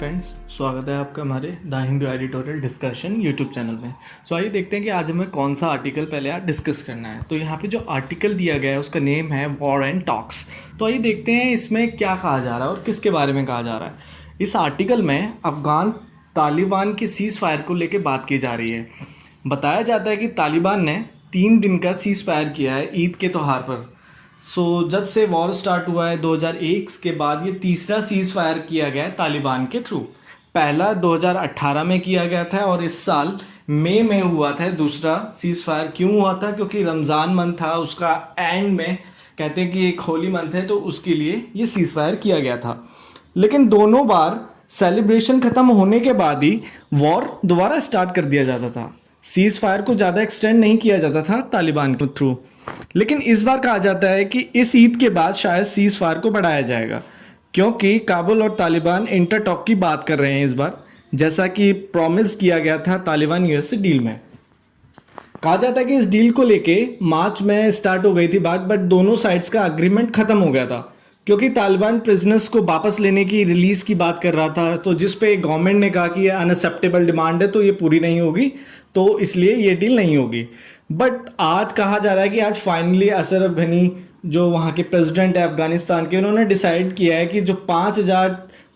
Friends, स्वागत है आपका हमारे the Hindu editorial discussion YouTube channel में। आइए देखते हैं कि आज हमें कौन सा आर्टिकल पहले आज डिस्कस करना है। तो यहाँ पे जो आर्टिकल दिया गया है उसका नेम है वॉर एंड टॉक्स। तो आइए देखते हैं इसमें क्या कहा जा रहा है और किसके बारे में कहा जा रहा है। इस आर्टिकल में अफ़गान तालिबान की सीज़ फायर को लेकर बात की जा रही है। बताया जाता है कि तालिबान ने 3 दिन का सीज़ फायर किया है ईद के त्यौहार पर। जब से वॉर स्टार्ट हुआ है 2001 के बाद ये तीसरा सीज़ फायर किया गया है तालिबान के थ्रू। पहला 2018 में किया गया था और इस साल मई में हुआ था दूसरा सीज़ फायर। क्यों हुआ था? क्योंकि रमज़ान मंथ था, उसका एंड में कहते हैं कि एक होली मंथ है, तो उसके लिए ये सीज़ फायर किया गया था। लेकिन दोनों बार सेलिब्रेशन ख़त्म होने के बाद ही वॉर दोबारा स्टार्ट कर दिया जाता था। सीज़ फायर को ज़्यादा एक्सटेंड नहीं किया जाता था तालिबान के थ्रू। लेकिन इस बार कहा जाता है कि इस ईद के बाद शायद सीज़ फायर को बढ़ाया जाएगा, क्योंकि काबुल और तालिबान इंटर टॉक की बात कर रहे हैं इस बार, जैसा कि प्रॉमिस किया गया था तालिबान यूएस से डील में। कहा जाता है कि इस डील को लेके मार्च में स्टार्ट हो गई थी बात, बट दोनों साइड्स का अग्रीमेंट ख़त्म हो गया था, क्योंकि तालिबान प्रिजनर्स को वापस लेने की रिलीज़ की बात कर रहा था। तो जिस पे गवर्नमेंट ने कहा कि ये अनएक्सेप्टेबल डिमांड है, तो ये पूरी नहीं होगी, तो इसलिए ये डील नहीं होगी। बट आज कहा जा रहा है कि आज फाइनली अशरफ गनी जो वहाँ के प्रेसिडेंट है अफ़गानिस्तान के, उन्होंने डिसाइड किया है कि जो 5,000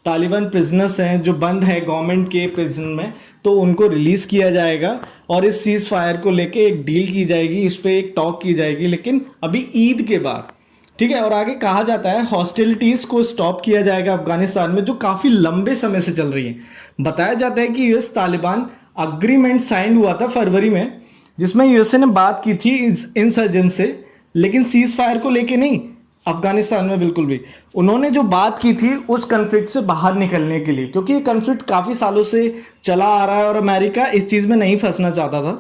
तालिबान प्रिजनर्स हैं जो बंद है गवर्नमेंट के प्रिजन में, तो उनको रिलीज़ किया जाएगा और इस सीज़ फायर को लेके एक डील की जाएगी, इस पर एक टॉक की जाएगी, लेकिन अभी ईद के बाद। ठीक है। और आगे कहा जाता है हॉस्टिलिटीज़ को स्टॉप किया जाएगा अफगानिस्तान में, जो काफ़ी लंबे समय से चल रही है। बताया जाता है कि यूएस तालिबान अग्रीमेंट साइन हुआ था फरवरी में, जिसमें यूएसए ने बात की थी इंसर्जेंट से, लेकिन सीज़ फायर को लेके नहीं अफगानिस्तान में बिल्कुल भी। उन्होंने जो बात की थी उस कन्फ्लिक्ट से बाहर निकलने के लिए, क्योंकि ये कन्फ्लिक्ट काफ़ी सालों से चला आ रहा है और अमेरिका इस चीज़ में नहीं फंसना चाहता था।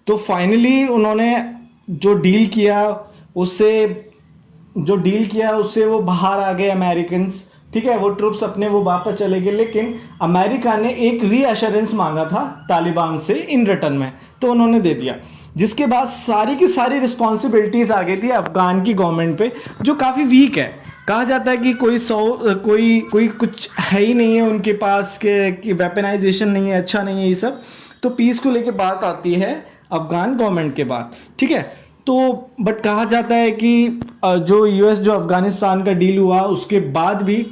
तो फाइनली उन्होंने जो डील किया उससे वो बाहर आ गए अमेरिकन्स। ठीक है, वो ट्रुप्स अपने वो वापस चले गए, लेकिन अमेरिका ने एक रीअश्योरेंस मांगा था तालिबान से इन रिटर्न में, तो उन्होंने दे दिया। जिसके बाद सारी की सारी रिस्पॉन्सिबिलिटीज़ आ गई थी अफगान की गवर्नमेंट पे, जो काफ़ी वीक है। कहा जाता है कि कोई कुछ है ही नहीं है उनके पास कि वेपनाइजेशन नहीं है, अच्छा नहीं है ये सब। तो पीस को लेके बात आती है अफगान गवर्नमेंट के बाद। ठीक है। तो बट कहा जाता है कि जो यूएस जो अफगानिस्तान का डील हुआ उसके बाद भी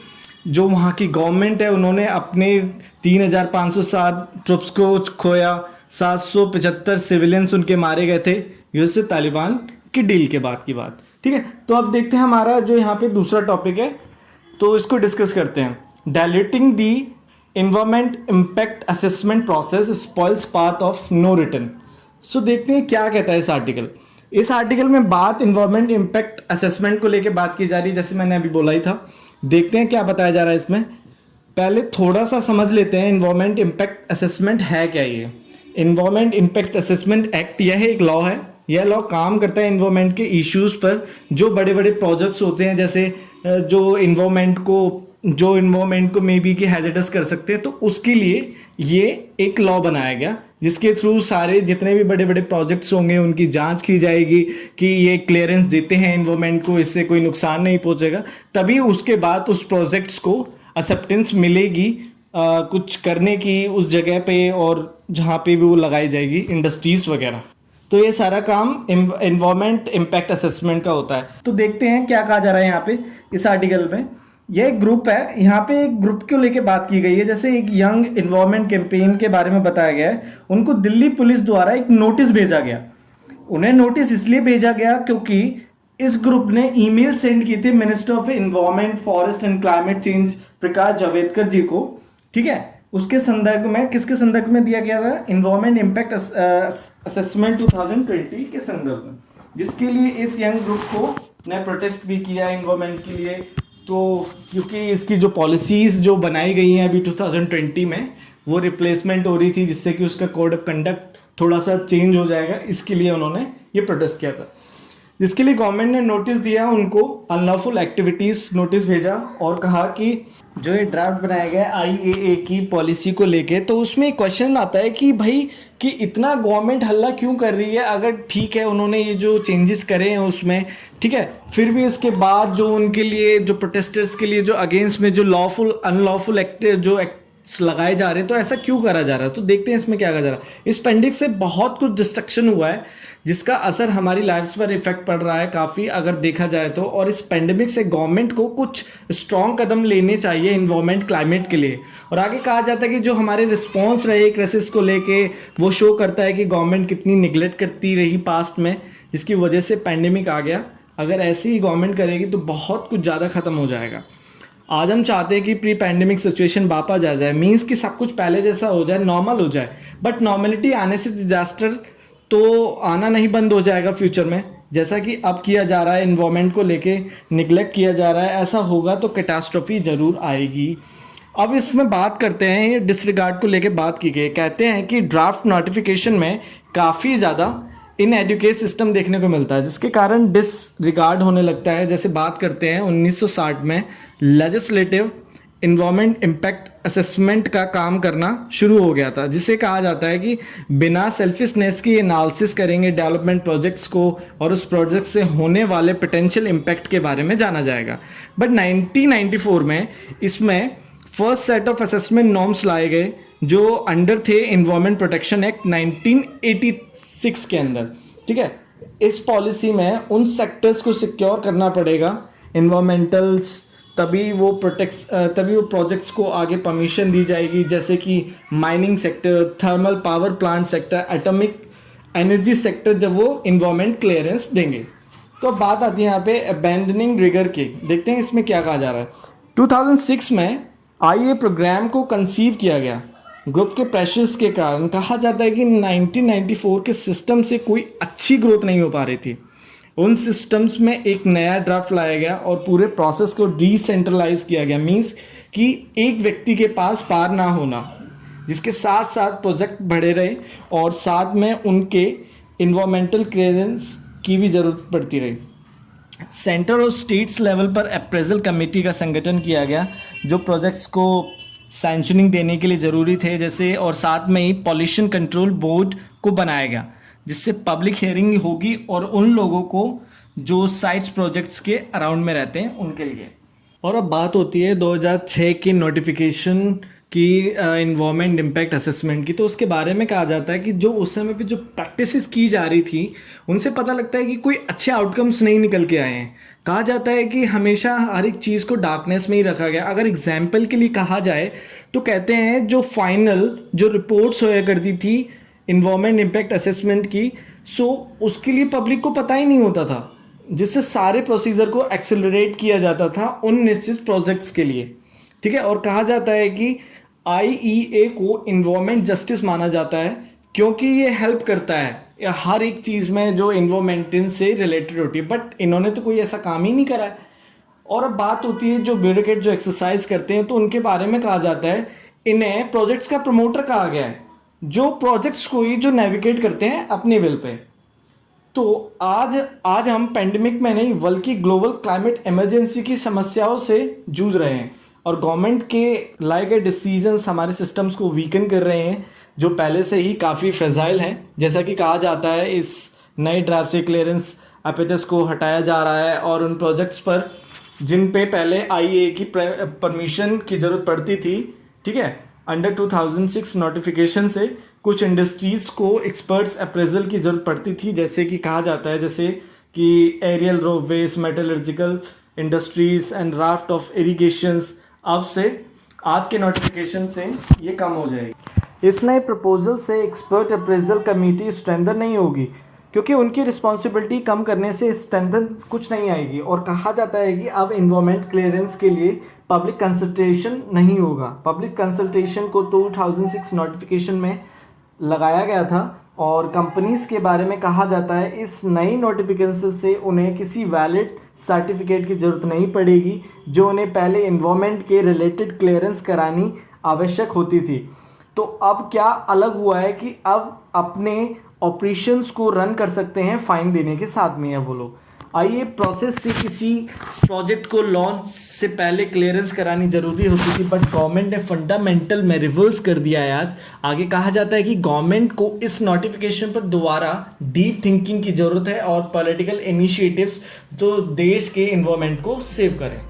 जो वहाँ की गवर्नमेंट है, उन्होंने अपने 3,507 ट्रुप्स को खोया, 775 सिविलियंस उनके मारे गए थे यूएस से तालिबान की डील के बाद की बात। ठीक है। तो अब देखते हैं हमारा जो यहाँ पे दूसरा टॉपिक है, तो इसको डिस्कस करते हैं। Dilating the environment impact assessment process spoils path of no return. देखते हैं क्या कहता है इस आर्टिकल। इस आर्टिकल में बात इन्वायरमेंट इम्पैक्ट असेसमेंट को लेकर बात की जा रही है, जैसे मैंने अभी बोला ही था। देखते हैं क्या बताया जा रहा है इसमें। पहले थोड़ा सा समझ लेते हैं इन्वायरमेंट इम्पैक्ट असेसमेंट है क्या। ये इन्वायरमेंट इम्पैक्ट असेसमेंट एक्ट, यह एक लॉ है। यह लॉ काम करता है इन्वायरमेंट के इश्यूज़ पर। जो बड़े बड़े प्रोजेक्ट्स होते हैं, जैसे जो इन्वायरमेंट को मे बी कि हैजर्डस कर सकते हैं, तो उसके लिए ये एक लॉ बनाया गया, जिसके थ्रू सारे जितने भी बड़े बड़े प्रोजेक्ट्स होंगे उनकी जांच की जाएगी कि ये क्लियरेंस देते हैं इन्वायरमेंट को, इससे कोई नुकसान नहीं पहुंचेगा, तभी उसके बाद उस प्रोजेक्ट्स को एक्सेप्टेंस मिलेगी कुछ करने की उस जगह पे, और जहाँ पे भी वो लगाई जाएगी इंडस्ट्रीज वगैरह। तो ये सारा काम इन्वायरमेंट इम्पैक्ट असेसमेंट का होता है। तो देखते हैं क्या कहा जा रहा है यहाँ पे इस आर्टिकल में। यह एक ग्रुप है, यहाँ पे एक ग्रुप को लेके बात की गई है। जैसे एक यंग इन्वायरमेंट कैंपेन के बारे में बताया गया है। उनको दिल्ली पुलिस द्वारा एक नोटिस भेजा गया। उन्हें नोटिस इसलिए भेजा गया क्योंकि इस ग्रुप ने ईमेल सेंड की थी minister of environment, forest and climate change Prakash Javadekar ji को। ठीक है। उसके संदर्भ में, किसके संदर्भ में दिया गया था? इन्वायरमेंट इम्पैक्ट असेसमेंट 2020 के संदर्भ में, जिसके लिए इस यंग ग्रुप को ने प्रोटेस्ट भी किया इन्वायरमेंट के लिए। तो क्योंकि इसकी जो पॉलिसीज़ जो बनाई गई हैं अभी 2020 में, वो रिप्लेसमेंट हो रही थी, जिससे कि उसका कोड ऑफ कंडक्ट थोड़ा सा चेंज हो जाएगा, इसके लिए उन्होंने ये प्रोटेस्ट किया था। जिसके लिए गवर्नमेंट ने नोटिस दिया उनको, अनलॉफुल एक्टिविटीज़ नोटिस भेजा, और कहा कि जो ये ड्राफ्ट बनाया गया आईएए की पॉलिसी को लेके, तो उसमें क्वेश्चन आता है कि भाई कि इतना गवर्नमेंट हल्ला क्यों कर रही है। अगर ठीक है उन्होंने ये जो चेंजेस करे हैं उसमें, ठीक है, फिर भी इसके बाद जो उनके लिए जो प्रोटेस्टर्स के लिए जो अगेंस्ट में जो लॉफुल अनलॉफुल लगाए जा रहे हैं, तो ऐसा क्यों करा जा रहा है? तो देखते हैं इसमें क्या करा जा रहा है। इस पेंडेमिक से बहुत कुछ डिस्ट्रक्शन हुआ है जिसका असर हमारी लाइफ्स पर इफेक्ट पड़ रहा है काफ़ी, अगर देखा जाए तो। और इस पेंडेमिक से गवर्नमेंट को कुछ स्ट्रॉन्ग कदम लेने चाहिए इन्वायरमेंट क्लाइमेट के लिए। और आगे कहा जाता है कि जो हमारे रिस्पॉन्स रहे क्राइसिस को लेके, वो शो करता है कि गवर्नमेंट कितनी निगलेक्ट करती रही पास्ट में, जिसकी वजह से पेंडेमिक आ गया। अगर ऐसे ही गवर्नमेंट करेगी तो बहुत कुछ ज़्यादा ख़त्म हो जाएगा। आज हम चाहते हैं कि प्री पैंडेमिक सिचुएशन वापस आ जाए, मीन्स कि सब कुछ पहले जैसा हो जाए, नॉर्मल हो जाए। बट नॉर्मलिटी आने से डिजास्टर तो आना नहीं बंद हो जाएगा फ्यूचर में, जैसा कि अब किया जा रहा है, इन्वायरमेंट को लेके निगलेक्ट किया जा रहा है। ऐसा होगा तो कैटास्ट्रोफी ज़रूर आएगी। अब इसमें बात करते हैं, ये डिसरिगार्ड को लेके बात की गई। कहते हैं कि ड्राफ्ट नोटिफिकेशन में काफ़ी ज़्यादा इनएडुकेट सिस्टम देखने को मिलता है, जिसके कारण डिसरिगार्ड होने लगता है। जैसे बात करते हैं 1960 में लेजिस्लेटिव इन्वायरमेंट इम्पैक्ट असेसमेंट का काम करना शुरू हो गया था, जिसे कहा जाता है कि बिना सेल्फिशनेस की एनालिसिस करेंगे डेवलपमेंट प्रोजेक्ट्स को और उस प्रोजेक्ट से होने वाले पोटेंशियल इम्पैक्ट के बारे में जाना जाएगा। बट 1994 में इसमें first set of assessment norms लाए गए जो अंडर थे इन्वायरमेंट प्रोटेक्शन एक्ट 1986 के अंदर। ठीक है, इस पॉलिसी में उन सेक्टर्स को सिक्योर करना पड़ेगा इन्वायरमेंटल्स, तभी वो प्रोजेक्ट्स को आगे परमिशन दी जाएगी, जैसे कि mining sector, thermal power plant sector, atomic energy sector, जब वो इन्वायरमेंट क्लियरेंस देंगे। तो अब बात आती है यहाँ पे अबैंडनिंग रिगर की। देखते हैं इसमें क्या कहा जा रहा है। 2006 में आईए प्रोग्राम को कंसीव किया गया। ग्रोथ के प्रेशर्स के कारण कहा जाता है कि 1994 के सिस्टम से कोई अच्छी ग्रोथ नहीं हो पा रही थी। उन सिस्टम्स में एक नया ड्राफ्ट लाया गया और पूरे प्रोसेस को डिसेंट्रलाइज किया गया, मींस कि एक व्यक्ति के पास पार ना होना, जिसके साथ साथ प्रोजेक्ट बढ़े रहे और साथ में उनके इन्वायरमेंटल क्लियरेंस की भी ज़रूरत पड़ती रही। सेंटर और स्टेट्स लेवल पर अप्रेजल कमेटी का संगठन किया गया जो प्रोजेक्ट्स को सैंक्शनिंग देने के लिए ज़रूरी थे, जैसे, और साथ में ही पॉल्यूशन कंट्रोल बोर्ड को बनाया गया, जिससे पब्लिक हियरिंग होगी और उन लोगों को जो साइट्स प्रोजेक्ट्स के अराउंड में रहते हैं उनके लिए। और अब बात होती है 2006 की नोटिफिकेशन की इन्वायरमेंट इम्पैक्ट असेसमेंट की। तो उसके बारे में कहा जाता है कि जो उस समय पे जो प्रैक्टिसेस की जा रही थी उनसे पता लगता है कि कोई अच्छे आउटकम्स नहीं निकल के आए हैं। कहा जाता है कि हमेशा हर एक चीज़ को डार्कनेस में ही रखा गया। अगर एग्जाम्पल के लिए कहा जाए तो कहते हैं जो फाइनल जो रिपोर्ट्स होया करती थी इन्वायरमेंट इम्पैक्ट असेसमेंट की, सो उसके लिए पब्लिक को पता ही नहीं होता था, जिससे सारे प्रोसीजर को एक्सेलरेट किया जाता था उन निश्चित प्रोजेक्ट्स के लिए। ठीक है, और कहा जाता है कि आईईए को इन्वायरमेंट जस्टिस माना जाता है क्योंकि ये हेल्प करता है हर एक चीज़ में जो इन्वायरमेंट से रिलेटेड होती है। बट इन्होंने तो कोई ऐसा काम ही नहीं करा है। और अब बात होती है जो ब्यूरोक्रेट जो एक्सरसाइज करते हैं, तो उनके बारे में कहा जाता है इन्हें प्रोजेक्ट्स का प्रमोटर कहा गया है, जो प्रोजेक्ट्स को ही जो नेविगेट करते हैं अपने विल पे। तो आज हम पेंडेमिक में नहीं बल्कि ग्लोबल क्लाइमेट इमरजेंसी की समस्याओं से जूझ रहे हैं और गवर्नमेंट के लाए गए डिसीजंस हमारे सिस्टम्स को वीकन कर रहे हैं जो पहले से ही काफ़ी फ्रेजाइल हैं। जैसा कि कहा जाता है इस नए ड्राफ्ट से क्लियरेंस एपेटस को हटाया जा रहा है और उन प्रोजेक्ट्स पर जिन पे पहले आईए की परमिशन की ज़रूरत पड़ती थी, ठीक है, अंडर 2006 नोटिफिकेशन से कुछ इंडस्ट्रीज़ को एक्सपर्ट्स अप्रेजल की ज़रूरत पड़ती थी, जैसे कि कहा जाता है जैसे कि aerial ropeways, metallurgical industries and raft of irrigations. अब से आज के नोटिफिकेशन से ये कम हो जाएगी। इस नए प्रपोजल से एक्सपर्ट अप्रेजल कमेटी स्ट्रेंथन नहीं होगी क्योंकि उनकी रिस्पॉन्सिबिलिटी कम करने से स्ट्रेंथन कुछ नहीं आएगी। और कहा जाता है कि अब इन्वायरमेंट क्लियरेंस के लिए पब्लिक कंसल्टेशन नहीं होगा। पब्लिक कंसल्टेशन को 2006 नोटिफिकेशन में लगाया गया था और कंपनीज के बारे में कहा जाता है इस नई नोटिफिकेशन से उन्हें किसी वैलिड सर्टिफिकेट की ज़रूरत नहीं पड़ेगी जो उन्हें पहले इन्वायरमेंट के रिलेटेड क्लियरेंस करानी आवश्यक होती थी। तो अब क्या अलग हुआ है कि अब अपने ऑपरेशंस को रन कर सकते हैं फाइन देने के साथ में है वो लोग। आइए, प्रोसेस से किसी प्रोजेक्ट को लॉन्च से पहले क्लियरेंस करानी ज़रूरी होती थी, बट गवर्नमेंट ने फंडामेंटल में रिवर्स कर दिया है आज। आगे कहा जाता है कि गवर्नमेंट को इस नोटिफिकेशन पर दोबारा डीप थिंकिंग की ज़रूरत है और पॉलिटिकल इनिशिएटिव्स जो देश के इन्वायरमेंट को सेव करें।